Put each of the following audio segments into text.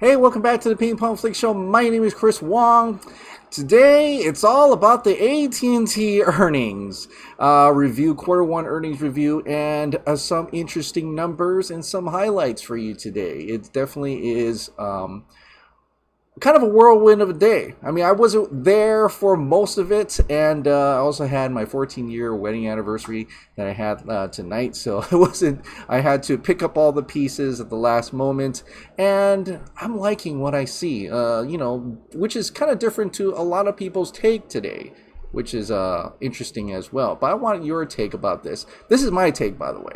Hey, welcome back to the Ping Pong Flix Show. My name is Chris Wong. Today, it's all about the AT&T earnings review, quarter one earnings review, and some interesting numbers and some highlights for you today. It definitely is kind of a whirlwind of a day. I mean, I wasn't there for most of it, and I also had my 14-year wedding anniversary that I had tonight, so I had to pick up all the pieces at the last moment, and I'm liking what I see, which is kind of different to a lot of people's take today, which is interesting as well. But I want your take about this. This is my take, by the way.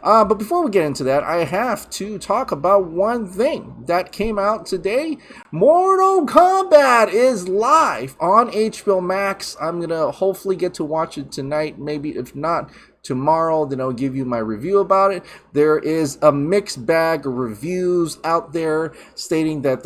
But before we get into that, I have to talk about one thing that came out today. Mortal Kombat is live on HBO Max. I'm going to hopefully get to watch it tonight. Maybe if not, tomorrow, then I'll give you my review about it. There is a mixed bag of reviews out there stating that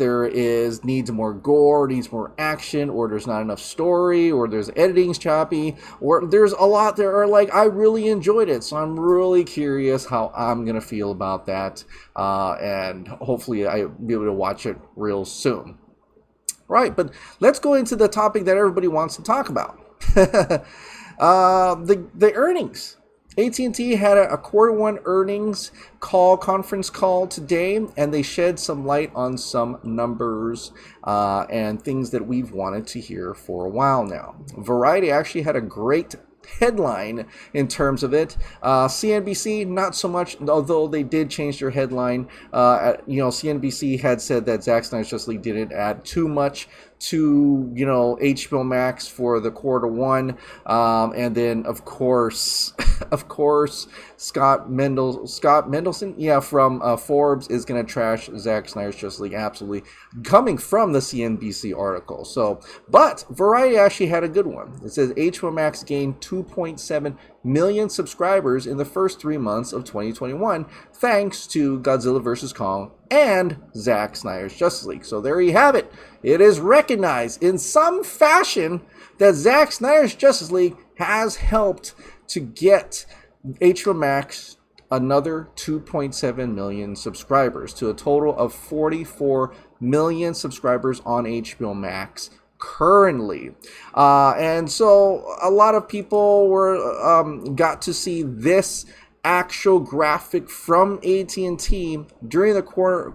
needs more gore, needs more action, or there's not enough story, or there's editing's choppy, or there's a lot that are like, I really enjoyed it. So I'm really curious how I'm going to feel about that. And hopefully I'll be able to watch it real soon. Right, but let's go into the topic that everybody wants to talk about. The earnings. AT&T had a quarter one earnings conference call today, and they shed some light on some numbers and things that we've wanted to hear for a while now. Variety actually had a great headline in terms of it. CNBC, not so much, although they did change their headline. CNBC had said that Zack Snyder's Justice League didn't add too much to HBO Max for the quarter one, and then of course Scott Mendelson from Forbes is going to trash Zack Snyder's Justice League, absolutely, coming from the CNBC article. But Variety actually had a good one. It says HBO Max gained 2.7 million subscribers in the first 3 months of 2021 thanks to Godzilla vs. Kong and Zack Snyder's Justice League. So there you have it. It is recognized in some fashion that Zack Snyder's Justice League has helped to get HBO Max another 2.7 million subscribers to a total of 44 million subscribers on HBO Max currently. And so a lot of people got to see this actual graphic from AT&T during the quarter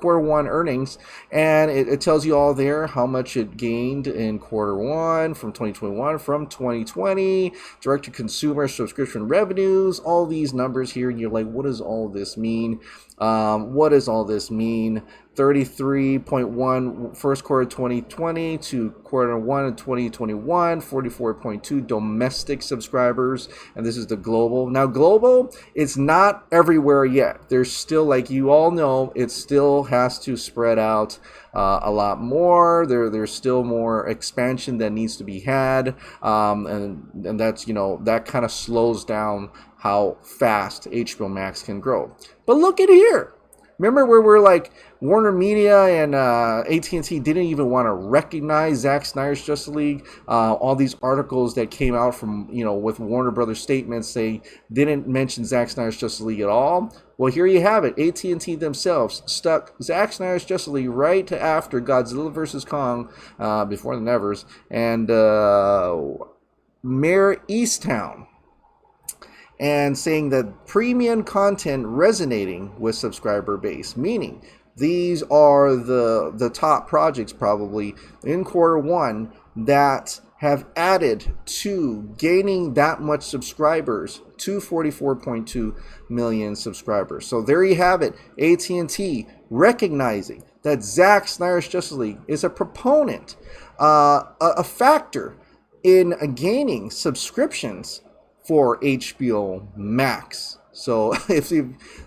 one earnings, and it tells you all there how much it gained in quarter one from 2021 from 2020, direct to consumer subscription revenues, all these numbers here, and you're like, what does all this mean? 33.1 first quarter 2020 to quarter one of 2021, 44.2 domestic subscribers, and this is the global. Now global, it's not everywhere yet. There's still, like you all know, it still has to spread out a lot more. There's still more expansion that needs to be had, and that's that kind of slows down how fast HBO Max can grow. But look at here. Remember where we're like Warner Media and AT&T didn't even want to recognize Zack Snyder's Justice League. All these articles that came out from with Warner Brothers statements, they didn't mention Zack Snyder's Justice League at all. Well, here you have it. AT&T themselves stuck Zack Snyder's Justice League right after Godzilla vs. Kong, before the Nevers, and Mayor Easttown, and saying that premium content resonating with subscriber base, meaning these are the top projects probably in quarter one that have added to gaining that much subscribers to 44.2 million subscribers. So there you have it. AT&T recognizing that Zack Snyder's Justice League is a proponent, a factor in gaining subscriptions for HBO Max. So if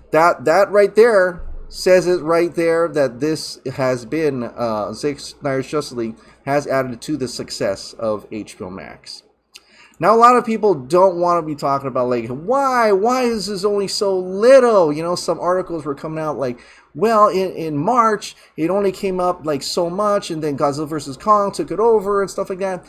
that right there says it right there, that this has been Zack Snyder's Justice League has added to the success of HBO Max. Now a lot of people don't want to be talking about like why is this only so little? Some articles were coming out like, well, in March it only came up like so much, and then Godzilla vs. Kong took it over and stuff like that.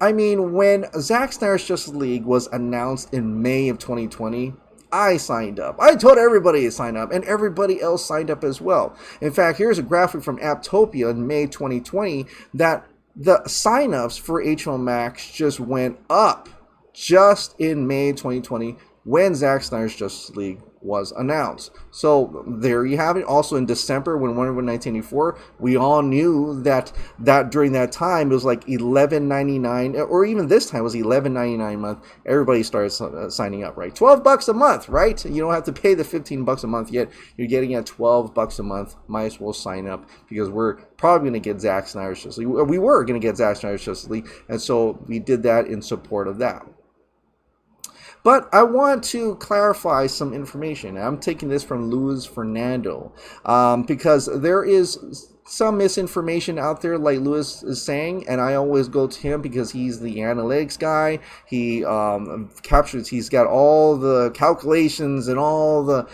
I mean, when Zack Snyder's Justice League was announced in May of 2020, I signed up. I told everybody to sign up, and everybody else signed up as well. In fact, here's a graphic from Apptopia in May 2020 that the signups for HBO Max just went up just in May 2020 when Zack Snyder's Justice League was announced. So there you have it. Also in December, when Wonder Woman 1984, we all knew that during that time it was like $11.99, or even this time it was $11.99 a month. Everybody started signing up, right? $12 a month, right? You don't have to pay the $15 a month yet. You're getting at $12 a month. Might as well sign up, because we're probably going to get Zack Snyder's Justice League. We were going to get Zack Snyder's Justice League, and so we did that in support of that. But I want to clarify some information. I'm taking this from Luis Fernando, because there is some misinformation out there, like Luis is saying, and I always go to him because he's the analytics guy. He he's got all the calculations and all the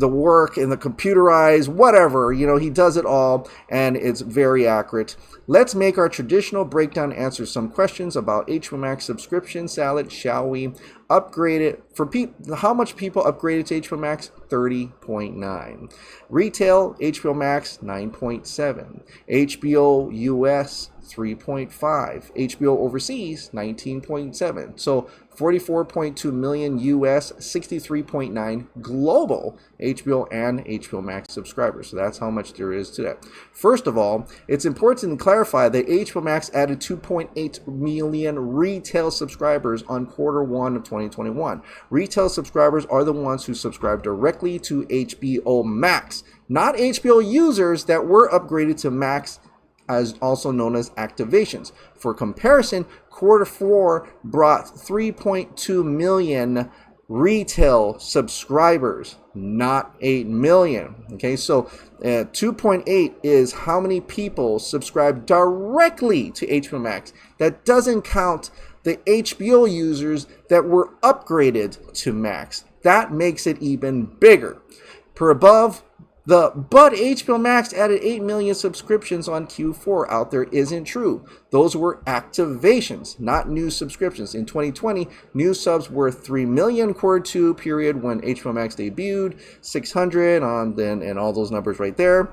work and the computerized whatever, he does it all, and it's very accurate. Let's make our traditional breakdown, answer some questions about HBO Max subscription salad, shall we? Upgrade it for how much people upgraded to HBO Max? 30.9. Retail HBO Max 9.7. HBO US 3.5. HBO overseas 19.7. So 44.2 million US, 63.9 global HBO and HBO Max subscribers. So that's how much there is to that. First of all, it's important to clarify that HBO Max added 2.8 million retail subscribers on Q1 of 2021. Retail subscribers are the ones who subscribe directly to HBO Max, not HBO users that were upgraded to Max, as also known as activations. For comparison, Q4 brought 3.2 million retail subscribers, not 8 million. Okay, so 2.8 is how many people subscribe directly to HBO Max. That doesn't count the HBO users that were upgraded to Max. That makes it even bigger. Per above, but HBO Max added 8 million subscriptions on Q4 out there isn't true. Those were activations, not new subscriptions. In 2020, new subs were 3 million Q2 period when HBO Max debuted, 600 and all those numbers right there.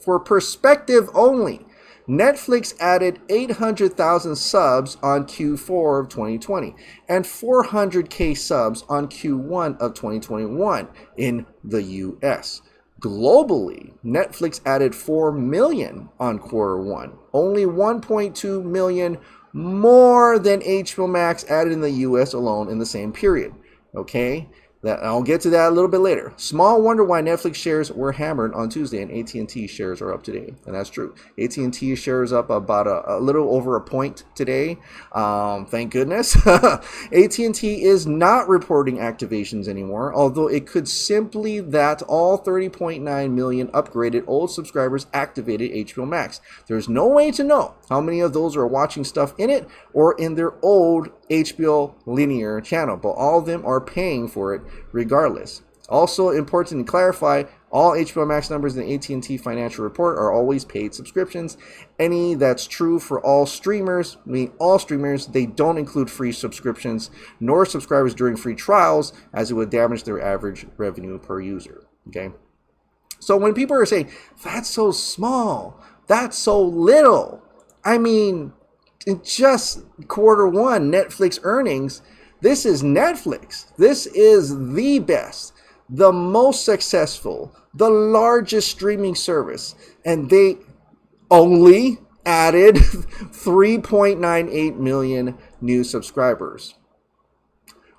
For perspective only, Netflix added 800,000 subs on Q4 of 2020 and 400K subs on Q1 of 2021 in the US. Globally, Netflix added 4 million on Q1, only 1.2 million more than HBO Max added in the US alone in the same period. Okay, I'll get to that a little bit later. Small wonder why Netflix shares were hammered on Tuesday and AT&T shares are up today. And that's true. AT&T shares up about a little over a point today. Thank goodness. AT&T is not reporting activations anymore, although it could simply that all 30.9 million upgraded old subscribers activated HBO Max. There's no way to know how many of those are watching stuff in it or in their old HBO linear channel, but all of them are paying for it regardless. Also important to clarify, all HBO Max numbers in the AT&T financial report are always paid subscriptions. Any that's true for all streamers, meaning all streamers, they don't include free subscriptions nor subscribers during free trials, as it would damage their average revenue per user. Okay, so when people are saying that's so small, that's so little, I mean, in just Q1 Netflix earnings, this is Netflix. This is the best, the most successful, the largest streaming service, and they only added 3.98 million new subscribers.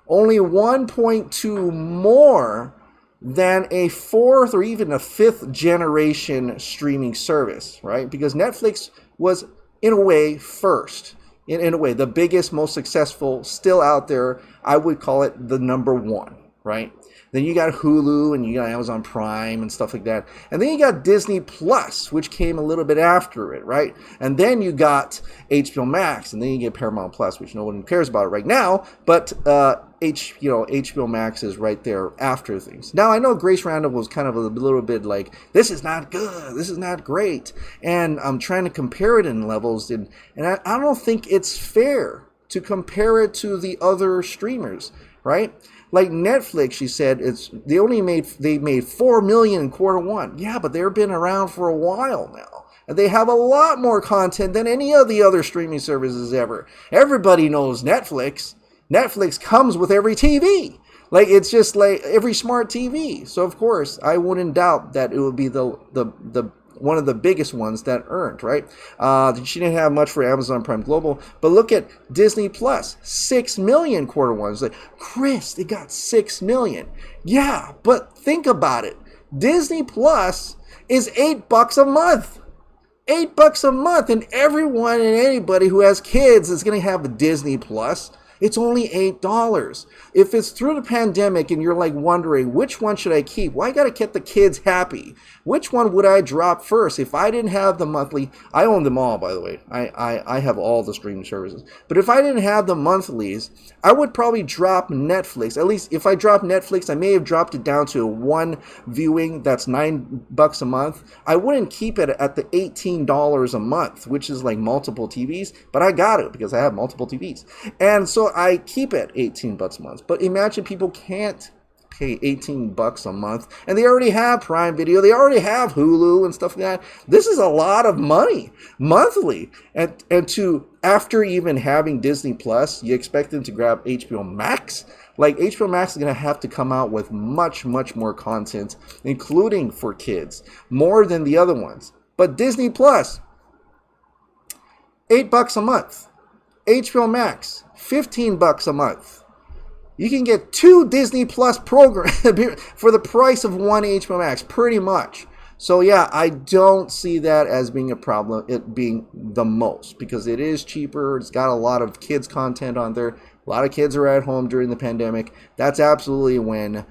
Only 1.2 more than a fourth or even a fifth generation streaming service, right? Because Netflix was, in a way, first. In a way, the biggest, most successful, still out there. I would call it the number one, right? Then you got Hulu and you got Amazon Prime and stuff like that. And then you got Disney Plus, which came a little bit after it, right? And then you got HBO Max, and then you get Paramount Plus, which no one cares about right now. But HBO Max is right there after things. Now I know Grace Randall was kind of a little bit like, this is not good, this is not great, and I'm trying to compare it in levels, and I don't think it's fair to compare it to the other streamers, right? Like Netflix, she said, they made 4 million in quarter one. Yeah, but they've been around for a while now. And they have a lot more content than any of the other streaming services ever. Everybody knows Netflix. Netflix comes with every TV. Like, it's just like every smart TV. So of course, I wouldn't doubt that it would be the one of the biggest ones that earned, right? She didn't have much for Amazon Prime Global, but look at Disney Plus, 6 million quarter ones. Like, Chris, they got 6 million. Yeah, but think about it. Disney Plus is $8 a month. $8 a month, and everyone and anybody who has kids is going to have a Disney Plus. It's only $8. If it's through the pandemic and you're like wondering, which one should I keep? Well, I got to get the kids happy. Which one would I drop first? If I didn't have the monthly, I own them all, by the way. I have all the streaming services. But if I didn't have the monthlies, I would probably drop Netflix. At least if I drop Netflix, I may have dropped it down to one viewing. That's $9 a month. I wouldn't keep it at the $18 a month, which is like multiple TVs. But I got it because I have multiple TVs. And so I keep it $18 a month. But imagine people can't pay $18 a month, and they already have Prime Video, they already have Hulu and stuff like that. This is a lot of money monthly, and to, after even having Disney Plus, you expect them to grab HBO Max. Like, HBO Max is going to have to come out with much more content, including for kids, more than the other ones. But Disney Plus, $8 a month. HBO Max, $15 a month. You can get 2 Disney Plus programs for the price of one HBO Max, pretty much. So yeah, I don't see that as being a problem, it being the most, because it is cheaper. It's got a lot of kids content on there. A lot of kids are at home during the pandemic. That's absolutely when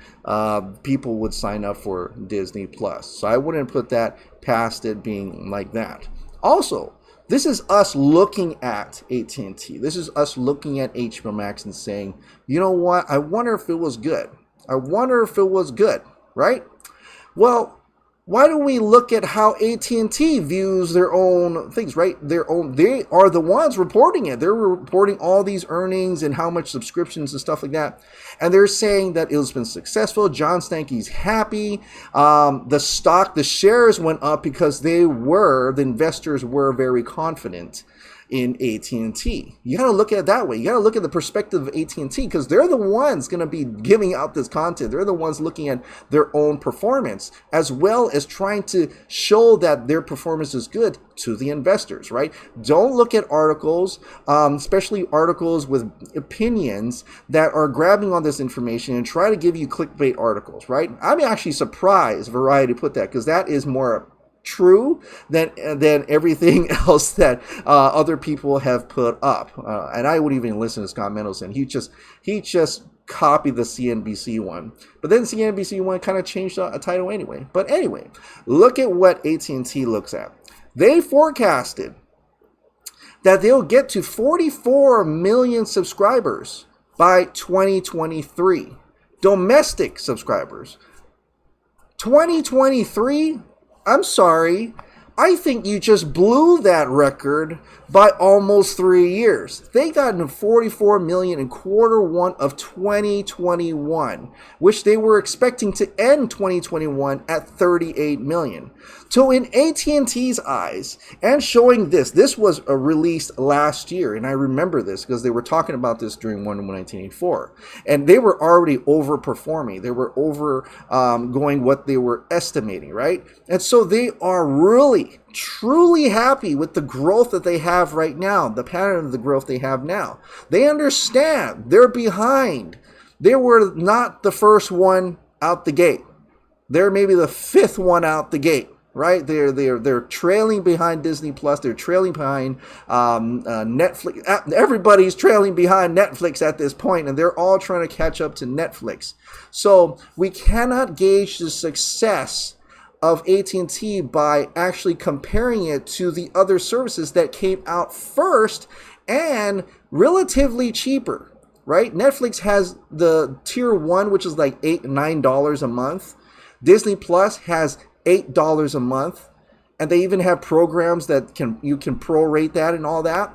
people would sign up for Disney Plus. So I wouldn't put that past it being like that. Also, this is us looking at AT&T. This is us looking at HBO Max and saying, you know what? I wonder if it was good. I wonder if it was good, right? Well, why don't we look at how AT&T views their own things, right? They are the ones reporting it. They're reporting all these earnings and how much subscriptions and stuff like that. And they're saying that it's been successful. John Stankey's happy. The shares went up because the investors were very confident in AT&T. You got to look at it that way. You got to look at the perspective of AT&T, because they're the ones going to be giving out this content. They're the ones looking at their own performance, as well as trying to show that their performance is good to the investors, right? Don't look at articles, especially articles with opinions that are grabbing on this information and try to give you clickbait articles, right? I'm actually surprised Variety put that, because that is more true than everything else that other people have put up, and I would even listen to Scott Mendelson. He just copied the CNBC one, but then CNBC one kind of changed a title anyway. But anyway, look at what AT&T looks at. They forecasted that they'll get to 44 million subscribers by 2023, domestic subscribers. 2023. I'm sorry, I think you just blew that record by almost 3 years. They got into 44 million in quarter one of 2021, which they were expecting to end 2021 at 38 million. So in AT&T's eyes, and showing this was released last year, and I remember this because they were talking about this during 1984, and they were already overperforming. They were going what they were estimating, right? And so they are really, truly happy with the growth that they have right now, the pattern of the growth they have now. They understand they're behind. They were not the first one out the gate. They're maybe the 5th one out the gate, right? They're trailing behind Disney Plus. They're trailing behind Netflix. Everybody's trailing behind Netflix at this point, and they're all trying to catch up to Netflix. So we cannot gauge the success of AT&T by actually comparing it to the other services that came out first and relatively cheaper, right? Netflix has the tier 1, which is like $9 a month. Disney Plus has $8 a month, and they even have programs that you can prorate that and all that.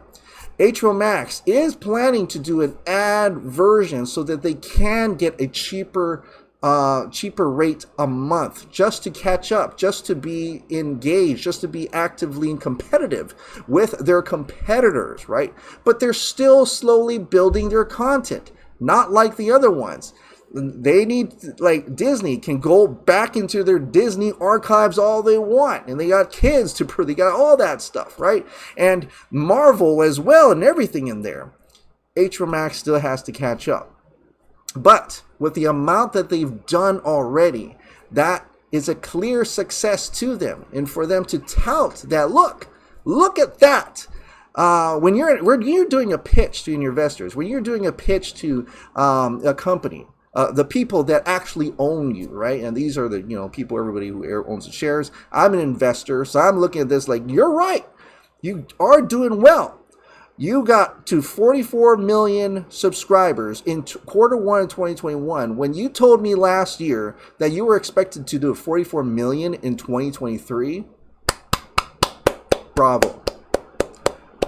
HBO Max is planning to do an ad version so that they can get a cheaper rate a month just to catch up, just to be engaged, just to be actively and competitive with their competitors, right? But they're still slowly building their content, not like the other ones. They need, like Disney can go back into their Disney archives all they want, and they got kids to prove, they got all that stuff, right? And Marvel as well, and everything in there. HBO Max still has to catch up. But with the amount that they've done already, that is a clear success to them. And for them to tout that, look at that. When you're doing a pitch to your investors, when you're doing a pitch to a company, the people that actually own you, right? And these are the people, everybody who owns the shares. I'm an investor, so I'm looking at this like, you're right. You are doing well. You got to 44 million subscribers in quarter one of 2021. When you told me last year that you were expected to do 44 million in 2023, bravo.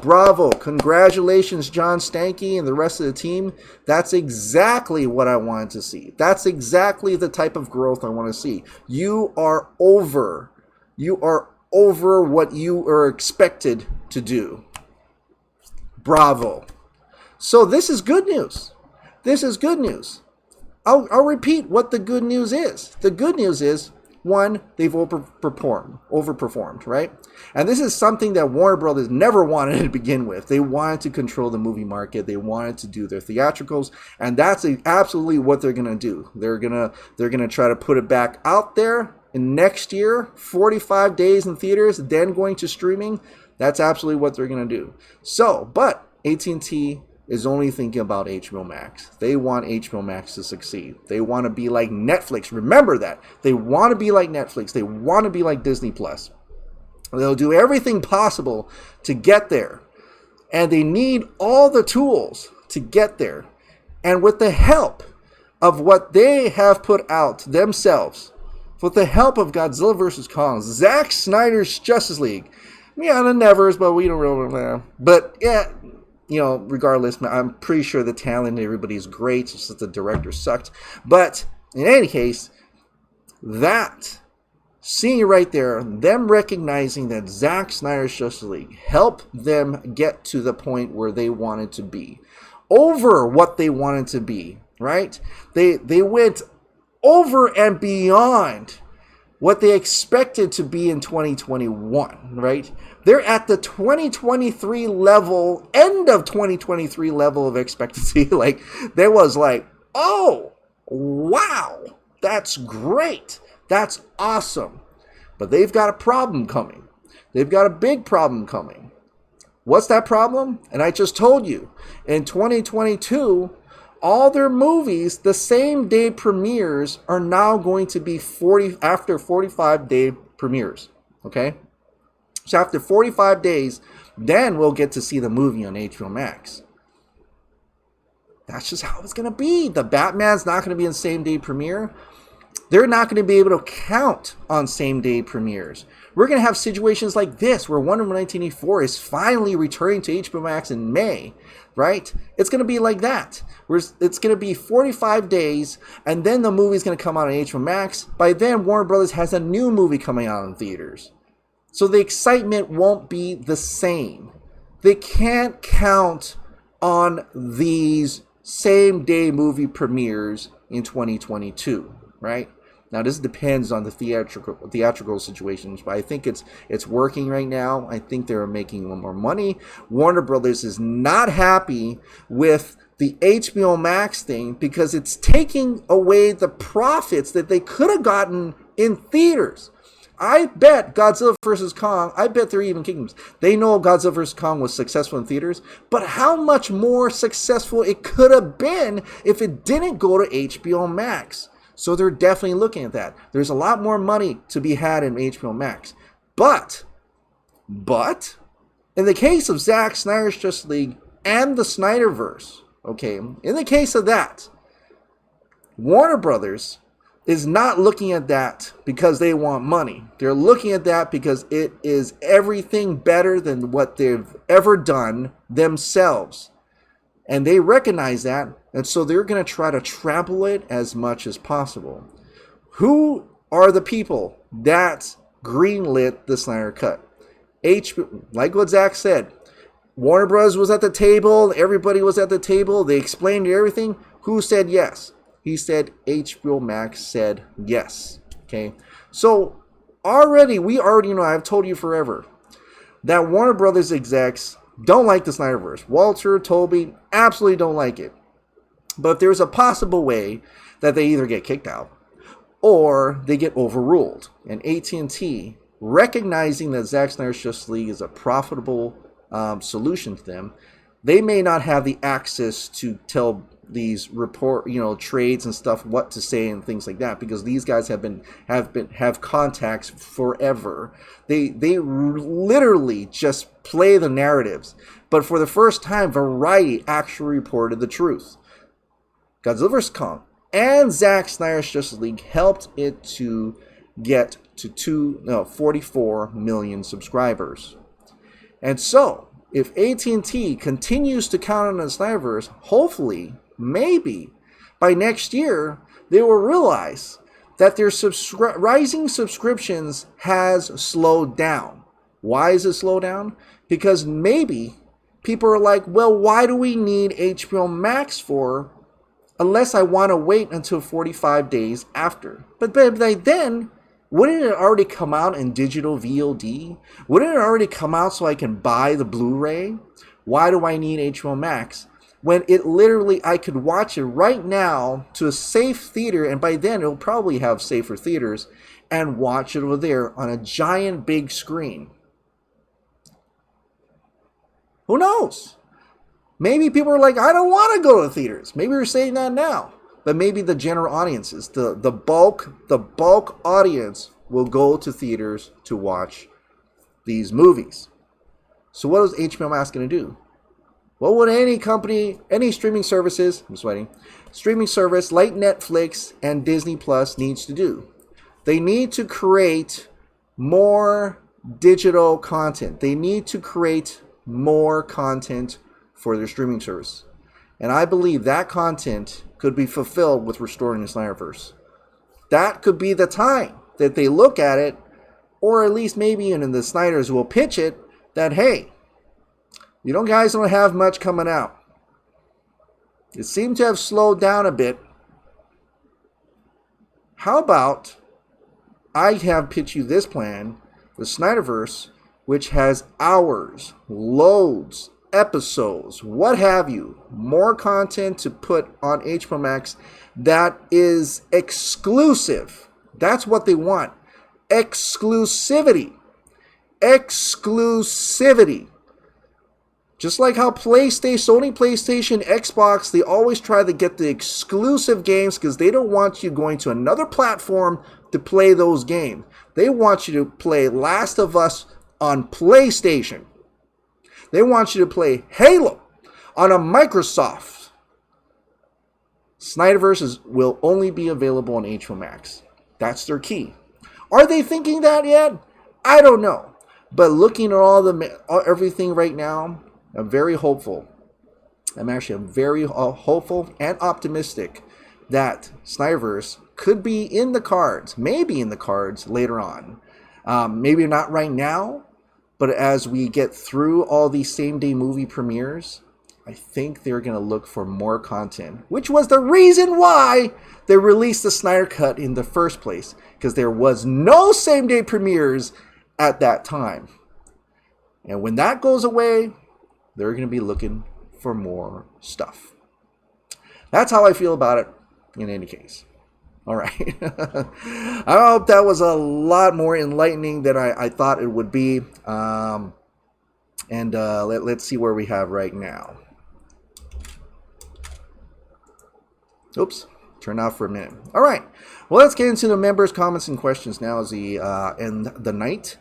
Bravo. Congratulations, John Stanky and the rest of the team. That's exactly what I wanted to see. That's exactly the type of growth I want to see. You are over what you are expected to do. Bravo. So this is good news. This is good news. I'll repeat what the good news is. The good news is, one, they've overperformed, right? And this is something that Warner Brothers never wanted to begin with. They wanted to control the movie market. They wanted to do their theatricals, and that's absolutely what they're going to do. They're going to try to put it back out there in next year, 45 days in theaters, then going to streaming. That's absolutely what they're going to do. So, but AT&T is only thinking about HBO Max. They want HBO Max to succeed. They want to be like Netflix. Remember that. They want to be like Netflix. They want to be like Disney Plus. They'll do everything possible to get there. And they need all the tools to get there. And with the help of what they have put out themselves, with the help of Godzilla vs. Kong, Zack Snyder's Justice League, yeah, the nevers, but we don't really know. But yeah, regardless, I'm pretty sure the talent, everybody's great. It's just the director sucked. But in any case, that, seeing it right there, them recognizing that Zack Snyder's Justice League helped them get to the point where they wanted to be, over what they wanted to be, right? They went over and beyond what they expected to be in 2021, right? They're at the 2023 level, end of 2023 level of expectancy. Like, there was like, oh, wow, that's great. That's awesome. But they've got a problem coming. They've got a big problem coming. What's that problem? And I just told you, in 2022, all their movies, the same day premieres, are now going to be 45-day premieres. Okay? So after 45 days, then we'll get to see the movie on HBO Max. That's just how it's going to be. The Batman's not going to be in same day premiere. They're not going to be able to count on same day premieres. We're going to have situations like this where Wonder Woman 1984 is finally returning to HBO Max in May, right? It's going to be like that. It's going to be 45 days, and then the movie's going to come out on HBO Max. By then, Warner Brothers has a new movie coming out in theaters. So the excitement won't be the same. They can't count on these same day movie premieres in 2022, right? Now, this depends on the theatrical situations, but I think it's working right now. I think they're making a little more money. Warner Brothers is not happy with the HBO Max thing because it's taking away the profits that they could have gotten in theaters. I bet Godzilla vs. Kong, I bet they're even kingdoms. They know Godzilla vs. Kong was successful in theaters, but how much more successful it could have been if it didn't go to HBO Max. So they're definitely looking at that. There's a lot more money to be had in HBO Max. But, in the case of Zack Snyder's Justice League and the Snyderverse, okay, in the case of that, Warner Brothers is not looking at that because they want money. They're looking at that because it is everything better than what they've ever done themselves. And they recognize that, and so they're going to try to trample it as much as possible. Who are the people that greenlit the Snyder Cut? Like what Zack said, Warner Bros. Was at the table, everybody was at the table, they explained everything. Who said yes? He said HBO Max said yes. Okay, so we already know, I've told you forever, that Warner Brothers execs don't like the Snyderverse. Walter, Toby, absolutely don't like it. But there's a possible way that they either get kicked out or they get overruled. And AT&T, recognizing that Zack Snyder's Justice League is a profitable solution to them, they may not have the access to tell these trades and stuff what to say and things like that, because these guys have contacts forever. They literally just play the narratives. But for the first time, Variety actually reported the truth. Godzilla vs. Kong and Zack Snyder's Justice League helped it to get to 44 million subscribers. And so, if AT&T continues to count on the Snyderverse, hopefully, maybe, by next year, they will realize that their rising subscriptions has slowed down. Why is it slowed down? Because maybe people are like, well, why do we need HBO Max for, unless I want to wait until 45 days after? But by then, wouldn't it already come out in digital VOD? Wouldn't it already come out so I can buy the Blu-ray? Why do I need HBO Max? When it literally, I could watch it right now to a safe theater, and by then it'll probably have safer theaters, and watch it over there on a giant big screen. Who knows? Maybe people are like, I don't want to go to theaters. Maybe we're saying that now. But maybe the general audiences, the bulk audience will go to theaters to watch these movies. So what is HBO Max going to do? What would any company, any streaming services, streaming service like Netflix and Disney Plus needs to do? They need to create more digital content. They need to create more content for their streaming service. And I believe that content could be fulfilled with restoring the Snyderverse. That could be the time that they look at it, or at least maybe even the Snyders will pitch it, that, hey, you guys don't have much coming out. It seemed to have slowed down a bit. How about I have pitched you this plan, the Snyderverse, which has hours, loads, episodes, what have you, more content to put on HBO Max that is exclusive. That's what they want. Exclusivity. Just like how Sony PlayStation, Xbox, they always try to get the exclusive games because they don't want you going to another platform to play those games. They want you to play Last of Us on PlayStation. They want you to play Halo on a Microsoft. Snyderverse will only be available on HBO Max. That's their key. Are they thinking that yet? I don't know. But looking at everything right now, I'm very hopeful. I'm very hopeful and optimistic that Snyderverse could be in the cards, maybe in the cards later on. Maybe not right now, but as we get through all these same-day movie premieres, I think they're going to look for more content, which was the reason why they released the Snyder Cut in the first place, because there was no same-day premieres at that time. And when that goes away, they're going to be looking for more stuff. That's how I feel about it in any case. All right. I hope that was a lot more enlightening than I thought it would be. Let's see where we have right now. Oops. Turn off for a minute. All right. Well, let's get into the members' comments and questions now as we end the night.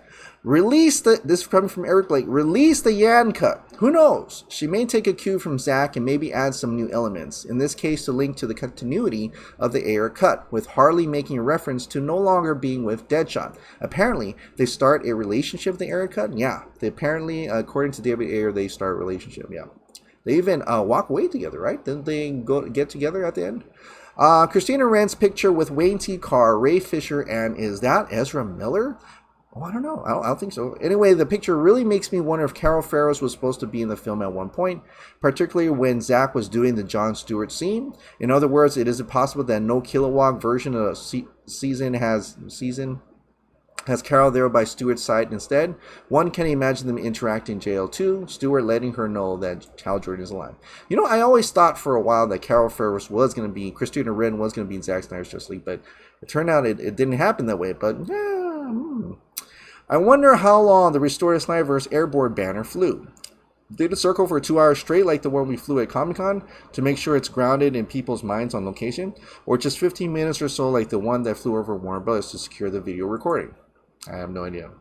This is coming from Eric Blake. Release the Yan cut. Who knows? She may take a cue from Zack and maybe add some new elements. In this case, to link to the continuity of the Ayer cut, with Harley making a reference to no longer being with Deadshot. Apparently, they start a relationship with the Ayer cut. Yeah, apparently, according to David Ayer, they start a relationship. Yeah, they even walk away together, right? Didn't they get together at the end? Christina Rand's picture with Wayne T. Carr, Ray Fisher, and is that Ezra Miller? Oh, I don't know. I don't think so. Anyway, the picture really makes me wonder if Carol Ferris was supposed to be in the film at one point, particularly when Zack was doing the Jon Stewart scene. In other words, it is possible that no Kilowog version of season has Carol there by Stewart's side instead. One can imagine them interacting in jail too, Stewart letting her know that Hal Jordan is alive. You know, I always thought for a while that Carol Ferris was going to be, Christina Wren was going to be in Zack Snyder's Justice League, but it turned out it didn't happen that way. But yeah, I wonder how long the Restore the Snyderverse airborne banner flew. Did it circle for 2 hours straight like the one we flew at Comic-Con to make sure it's grounded in people's minds on location? Or just 15 minutes or so like the one that flew over Warner Bros. To secure the video recording? I have no idea.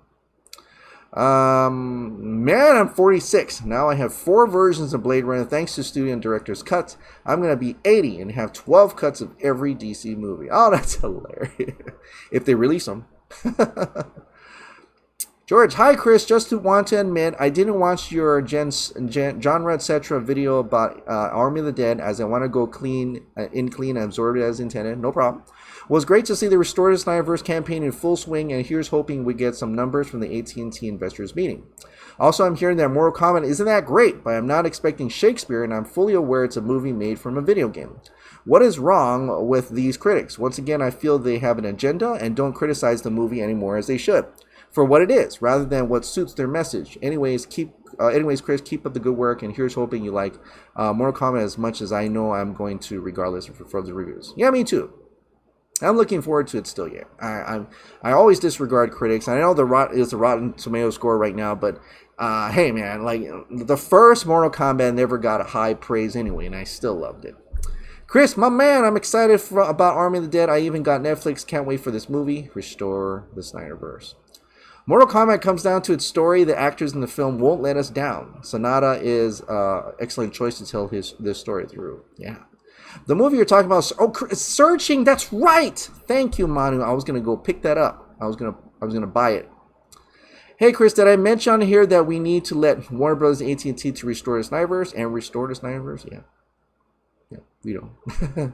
Man, I'm 46. Now I have 4 versions of Blade Runner thanks to studio and director's cuts. I'm going to be 80 and have 12 cuts of every DC movie. Oh, that's hilarious. If they release them. George, hi Chris. Just to want to admit, I didn't watch your genre etc. video about Army of the Dead as I want to go clean and absorb it as intended. No problem. It was great to see the Restore the Snyderverse campaign in full swing, and here's hoping we get some numbers from the AT&T investors meeting. Also, I'm hearing that Mortal Kombat isn't that great, but I'm not expecting Shakespeare, and I'm fully aware it's a movie made from a video game. What is wrong with these critics? Once again, I feel they have an agenda and don't criticize the movie anymore as they should, for what it is, rather than what suits their message. Anyways, Chris, keep up the good work, and here's hoping you like Mortal Kombat as much as I know I'm going to, regardless of further reviews. Yeah, me too. I'm looking forward to it still. Yeah, I always disregard critics. I know it's a Rotten Tomato score right now, but hey, man, like the first Mortal Kombat never got a high praise anyway, and I still loved it. Chris, my man, I'm excited about Army of the Dead. I even got Netflix. Can't wait for this movie. Restore the Snyderverse. Mortal Kombat comes down to its story. The actors in the film won't let us down. Sonata is an excellent choice to tell this story through. Yeah. The movie you're talking about, Searching, that's right. Thank you, Manu. I was going to go pick that up. I was going to buy it. Hey, Chris, did I mention on here that we need to let Warner Bros. And AT&T to restore the Snyderverse and restore the Snyderverse? Yeah. Yeah, we don't.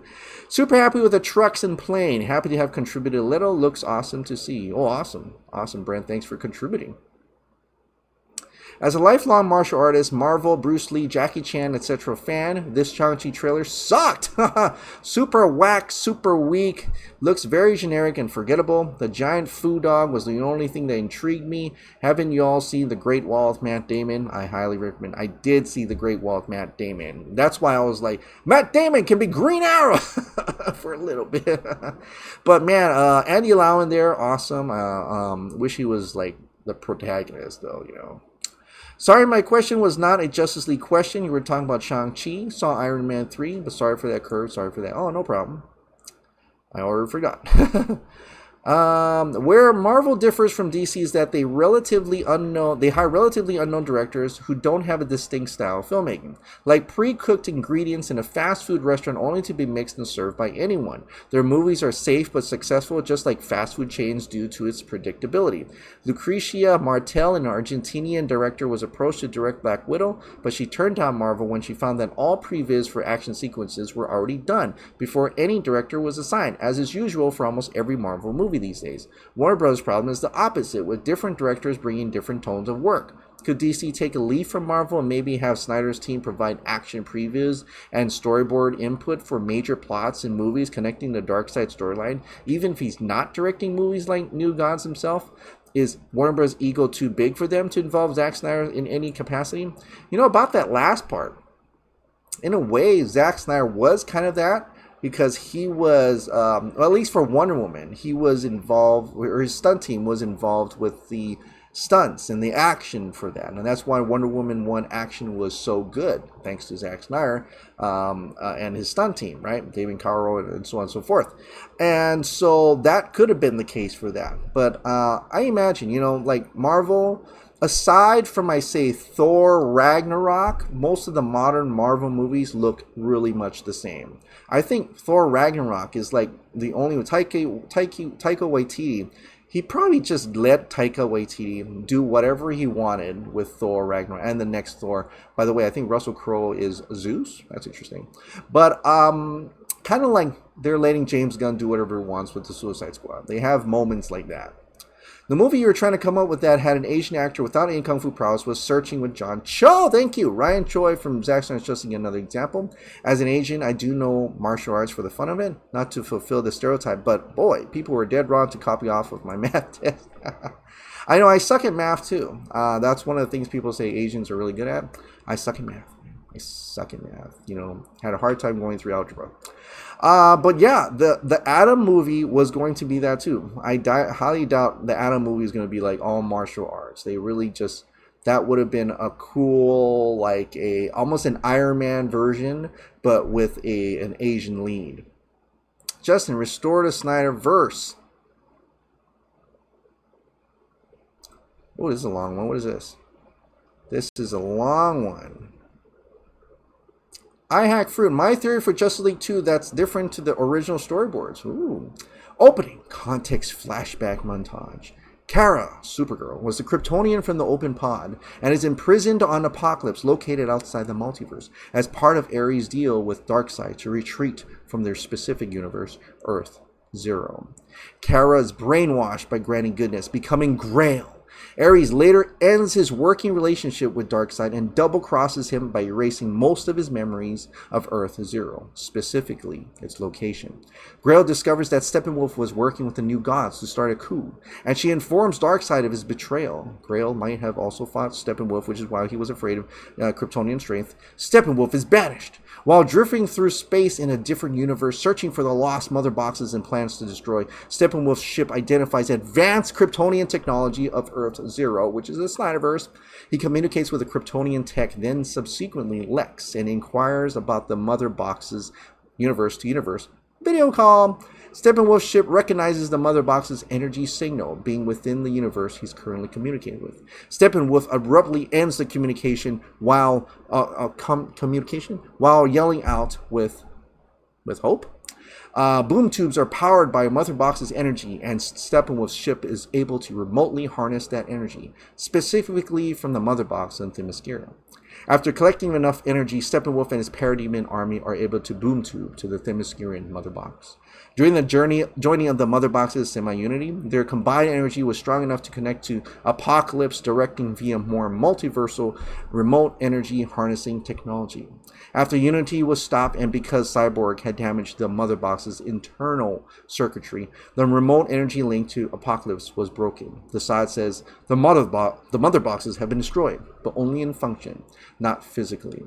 Super happy with the trucks and plane. Happy to have contributed a little. Looks awesome to see. Oh, awesome. Awesome, Brent. Thanks for contributing. As a lifelong martial artist, Marvel, Bruce Lee, Jackie Chan, etc. fan, this Shang-Chi trailer sucked! Super whack, super weak, looks very generic and forgettable. The giant foo dog was the only thing that intrigued me. Haven't you all seen The Great Wall with Matt Damon? I highly recommend. I did see The Great Wall with Matt Damon. That's why I was like, Matt Damon can be Green Arrow for a little bit. But man, Andy Lau in there, awesome. Wish he was like the protagonist though, you know. Sorry, my question was not a Justice League question. You were talking about Shang-Chi. Saw Iron Man 3, but sorry for that, Kurt. Sorry for that. Oh, no problem. I already forgot. Where Marvel differs from DC is that they hire relatively unknown directors who don't have a distinct style of filmmaking, like pre-cooked ingredients in a fast food restaurant only to be mixed and served by anyone. Their movies are safe but successful, just like fast food chains due to its predictability. Lucrecia Martel, an Argentinian director, was approached to direct Black Widow, but she turned down Marvel when she found that all previs for action sequences were already done before any director was assigned, as is usual for almost every Marvel movie these days. Warner Bros. Problem is the opposite, with different directors bringing different tones of work. Could DC take a leaf from Marvel and maybe have Snyder's team provide action previews and storyboard input for major plots in movies connecting the Darkseid storyline, even if he's not directing movies like New Gods himself? Is Warner Bros. Ego too big for them to involve Zack Snyder in any capacity? You know, about that last part, in a way, Zack Snyder was kind of that, because he was, well, at least for Wonder Woman, he was involved, or his stunt team was involved with the stunts and the action for that. And that's why Wonder Woman 1 action was so good, thanks to Zack Snyder and his stunt team, right? David Caro and so on and so forth. And so that could have been the case for that. But I imagine, like Marvel, aside from, I say, Thor Ragnarok, most of the modern Marvel movies look really much the same. I think Thor Ragnarok is like the only Taika Waititi. He probably just let Taika Waititi do whatever he wanted with Thor Ragnarok and the next Thor. By the way, I think Russell Crowe is Zeus. That's interesting. But kind of like they're letting James Gunn do whatever he wants with the Suicide Squad. They have moments like that. The movie you were trying to come up with that had an Asian actor without any kung fu prowess was Searching with John Cho. Thank you. Ryan Choi from Zack Snyder's Justice, another example. As an Asian, I do know martial arts for the fun of it, not to fulfill the stereotype, but boy, people were dead wrong to copy off of my math test. I know I suck at math too. That's one of the things people say Asians are really good at. I suck at math. I suck at math. Had a hard time going through algebra. But yeah, the Atom movie was going to be that too. I highly doubt the Atom movie is going to be like all martial arts. They really that would have been a cool, like almost an Iron Man version, but with an Asian lead. Justin, restore the Snyder verse. Oh, this is a long one. What is this? This is a long one. I Hack Fruit. My theory for Justice League 2 that's different to the original storyboards. Ooh. Opening. Context flashback montage. Kara, Supergirl, was a Kryptonian from the open pod and is imprisoned on Apokolips located outside the multiverse as part of Ares' deal with Darkseid to retreat from their specific universe, Earth Zero. Kara is brainwashed by Granny Goodness, becoming Grail. Ares later ends his working relationship with Darkseid and double-crosses him by erasing most of his memories of Earth Zero, specifically its location. Grail discovers that Steppenwolf was working with the New Gods to start a coup, and she informs Darkseid of his betrayal. Grail might have also fought Steppenwolf, which is why he was afraid of Kryptonian strength. Steppenwolf is banished. While drifting through space in a different universe, searching for the lost mother boxes and plans to destroy, Steppenwolf's ship identifies advanced Kryptonian technology of Earth Zero, which is a Snyderverse. He communicates with the Kryptonian tech, then subsequently Lex, and inquires about the mother boxes universe to universe video call. Steppenwolf's ship recognizes the mother box's energy signal being within the universe he's currently communicating with. Steppenwolf abruptly ends the communication while yelling out with hope. Boom tubes are powered by mother box's energy, and Steppenwolf's ship is able to remotely harness that energy, specifically from the mother box on Themyscira. After collecting enough energy, Steppenwolf and his parademon army are able to boom tube to the Themysciran mother box. During the joining of the mother box's semi-unity, their combined energy was strong enough to connect to Apokolips, directing via more multiversal remote energy harnessing technology. After unity was stopped, and because Cyborg had damaged the mother box's internal circuitry, the remote energy link to Apokolips was broken. The side says the mother boxes have been destroyed, but only in function, not physically.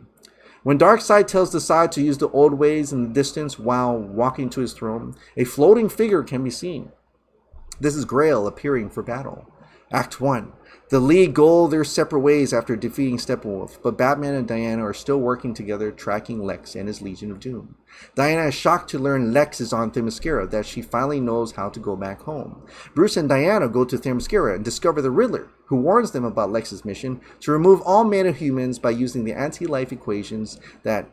When Darkseid tells the Side to use the old ways in the distance while walking to his throne, a floating figure can be seen. This is Grail appearing for battle. Act 1. The League go their separate ways after defeating Steppenwolf, but Batman and Diana are still working together, tracking Lex and his Legion of Doom. Diana is shocked to learn Lex is on Themyscira, that she finally knows how to go back home. Bruce and Diana go to Themyscira and discover the Riddler, who warns them about Lex's mission to remove all metahumans by using the anti-life equation that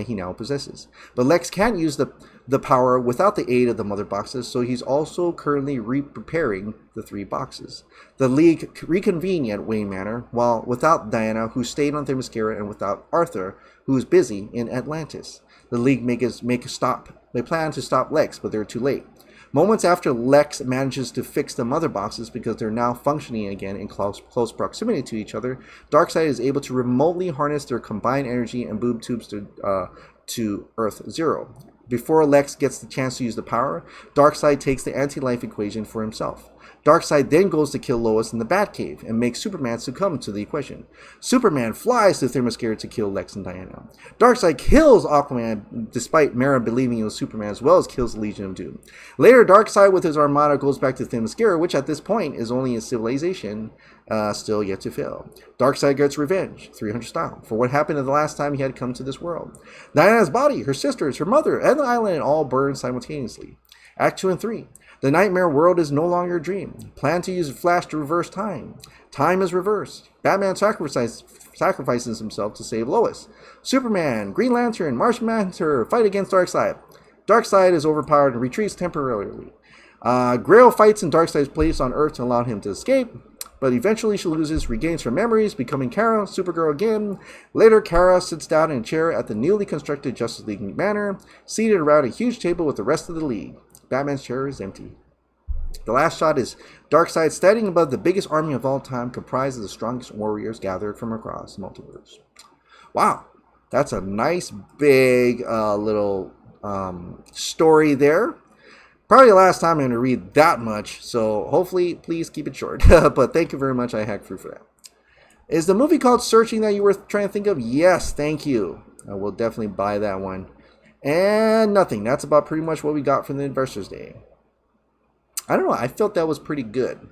he now possesses. But Lex can't use the power without the aid of the mother boxes, so he's also currently preparing the 3 boxes. The League reconvene at Wayne Manor, while without Diana, who stayed on Themyscira, and without Arthur, who is busy in Atlantis. The League make a stop. They plan to stop Lex, but they're too late. Moments after Lex manages to fix the mother boxes because they're now functioning again in close proximity to each other, Darkseid is able to remotely harness their combined energy and boob tubes to Earth Zero. Before Lex gets the chance to use the power, Darkseid takes the anti-life equation for himself. Darkseid then goes to kill Lois in the Batcave and makes Superman succumb to the equation. Superman flies to Themyscira to kill Lex and Diana. Darkseid kills Aquaman despite Mara believing it was Superman, as well as kills the Legion of Doom. Later, Darkseid with his armada goes back to Themyscira, which at this point is only a civilization still yet to fail. Darkseid gets revenge, 300 style, for what happened the last time he had come to this world. Diana's body, her sisters, her mother, and the island all burn simultaneously. Act 2 and 3. The nightmare world is no longer a dream. Plan to use Flash to reverse time. Time is reversed. Batman sacrifices himself to save Lois. Superman, Green Lantern, Martian Manhunter fight against Darkseid. Darkseid is overpowered and retreats temporarily. Grail fights in Darkseid's place on Earth to allow him to escape, but eventually she loses, regains her memories, becoming Kara, Supergirl again. Later, Kara sits down in a chair at the newly constructed Justice League Manor, seated around a huge table with the rest of the League. Batman's chair is empty. The last shot is Darkseid standing above the biggest army of all time, comprised of the strongest warriors gathered from across the multiverse. Wow, that's a nice big little story there. Probably the last time I'm going to read that much, so hopefully, please keep it short. But thank you very much, I hacked through for that. Is the movie called Searching that you were trying to think of? Yes, thank you. I will definitely buy that one. And nothing. That's about pretty much what we got from the Investors Day. I don't know. I felt that was pretty good.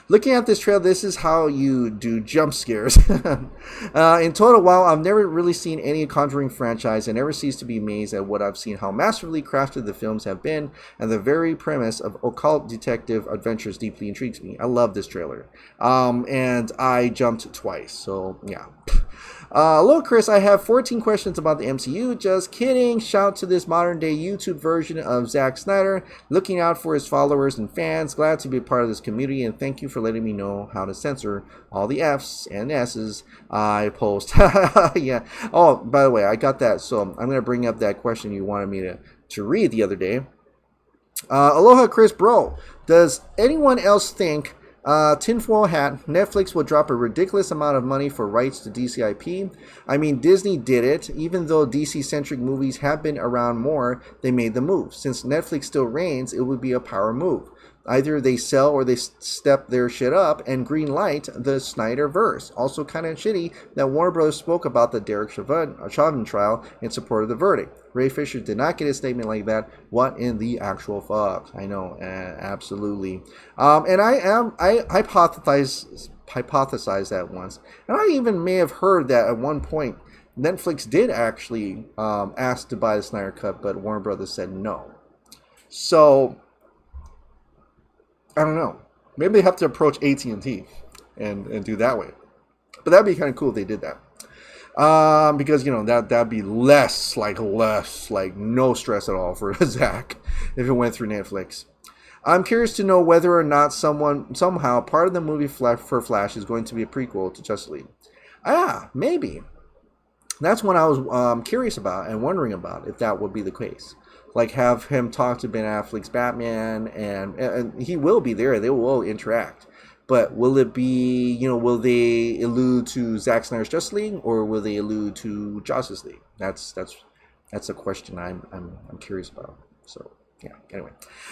Looking at this trailer, this is how you do jump scares. In total, while I've never really seen any Conjuring franchise, I never cease to be amazed at what I've seen, how masterfully crafted the films have been, and the very premise of occult detective adventures deeply intrigues me. I love this trailer. And I jumped twice, so yeah. Hello, Chris. I have 14 questions about the MCU. Just kidding. Shout to this modern day YouTube version of Zack Snyder, looking out for his followers and fans. Glad to be a part of this community, and thank you for letting me know how to censor all the F's and S's I post. Yeah. Oh, by the way, I got that. So I'm going to bring up that question you wanted me to read the other day. Aloha, Chris, bro. Does anyone else think tinfoil hat, Netflix will drop a ridiculous amount of money for rights to DC IP? I mean, Disney did it. Even though DC-centric movies have been around more, they made the move. Since Netflix still reigns, it would be a power move. Either they sell or they step their shit up and green light the Snyderverse. Also kind of shitty that Warner Bros. Spoke about the Derek Chauvin trial in support of the verdict. Ray Fisher did not get a statement like that. What in the actual fuck? I know, absolutely. And I hypothesized that once. And I even may have heard that at one point Netflix did actually ask to buy the Snyder Cut, but Warner Brothers said no. So I don't know. Maybe they have to approach AT&T and do that way. But that'd be kind of cool if they did that. Because, you know, that'd be less like no stress at all for Zack if it went through Netflix. I'm curious to know whether or not somehow part of the movie for Flash is going to be a prequel to Justice League. Maybe. That's what I was curious about and wondering about, if that would be the case. Like, have him talk to Ben Affleck's Batman, and he will be there. They will interact. But will it be, you know, will they allude to Zack Snyder's Justice League, or will they allude to Justice League? That's a question I'm curious about. So yeah. Anyway,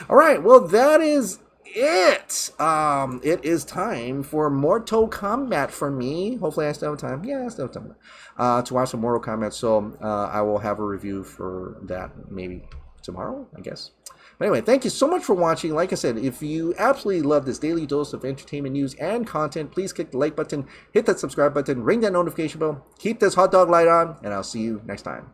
all right. Well, that is it. It is time for Mortal Kombat for me. Hopefully, I still have time. Yeah, I still have time to watch some Mortal Kombat. So I will have a review for that maybe tomorrow, I guess. But anyway, thank you so much for watching. Like I said, if you absolutely love this daily dose of entertainment news and content, please click the like button, hit that subscribe button, ring that notification bell, keep this hot dog light on, and I'll see you next time.